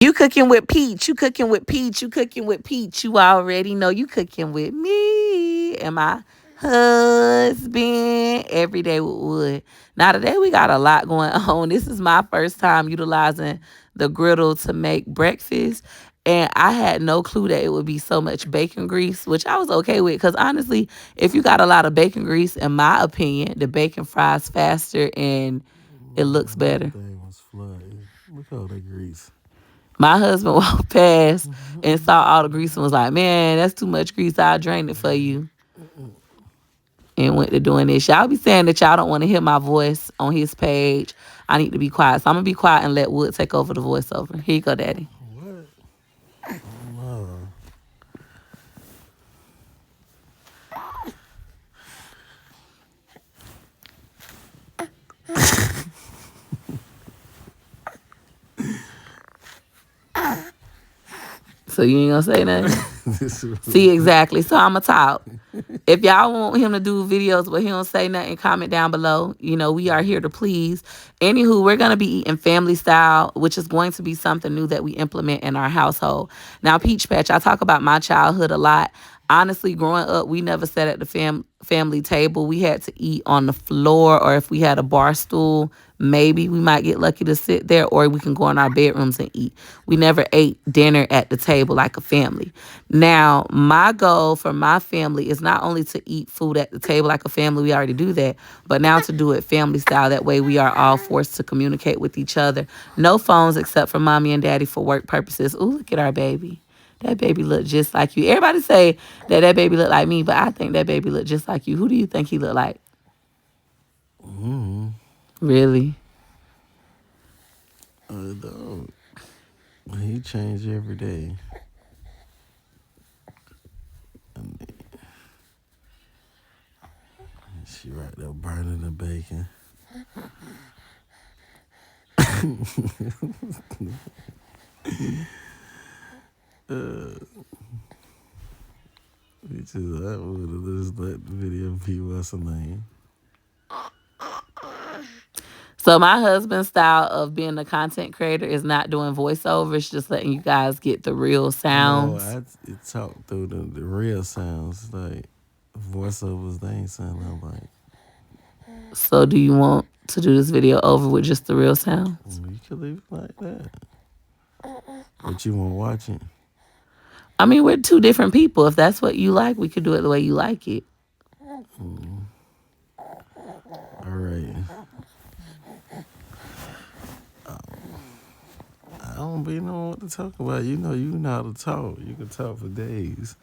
You cooking with Peach. You cooking with Peach. You cooking with Peach. You already know you cooking with me and my husband every day with Wood. Now today we got a lot going on. This is my first time utilizing the griddle to make breakfast. And I had no clue that it would be so much bacon grease, which I was okay with. Because honestly, if you got a lot of bacon grease, in my opinion, the bacon fries faster and it looks better. Thing was flooded. Look at all that grease. My husband walked past and saw all the grease and was like, man, that's too much grease. I'll drain it for you. And went to doing this. Y'all be saying that y'all don't want to hear my voice on his page. I need to be quiet. So I'm going to be quiet and let Wood take over the voiceover. Here you go, Daddy. What? No. So you ain't going to say nothing? This is See, exactly. So I'm going to talk. If y'all want him to do videos where he don't say nothing, comment down below. You know, we are here to please. Anywho, we're going to be eating family style, which is going to be something new that we implement in our household. Now, Peach Patch, I talk about my childhood a lot. Honestly, growing up, we never sat at the family table. We had to eat on the floor, or if we had a bar stool, maybe we might get lucky to sit there, or we can go in our bedrooms and eat. We never ate dinner at the table like a family. Now, my goal for my family is not only to eat food at the table like a family, we already do that, but now to do it family style. That way we are all forced to communicate with each other. No phones except for mommy and daddy for work purposes. Ooh, look at our baby. That baby look just like you. Everybody say that baby look like me, but I think that baby look just like you. Who do you think he look like? mm, Really? don't. He changed every day. And she right there burning the bacon. Which is I would have just let the video be what's her name. So my husband's style of being a content creator is not doing voiceovers, just letting you guys get the real No, sounds. it talked through the real sounds like voiceovers. They ain't sounding like. So do you want to do this video over with just the real sounds? You could leave it like that, but you won't watch it. I mean, we're two different people. If that's what you like, we could do it the way you like it. All right. I don't be knowing what to talk about. You know how to talk. You can talk for days.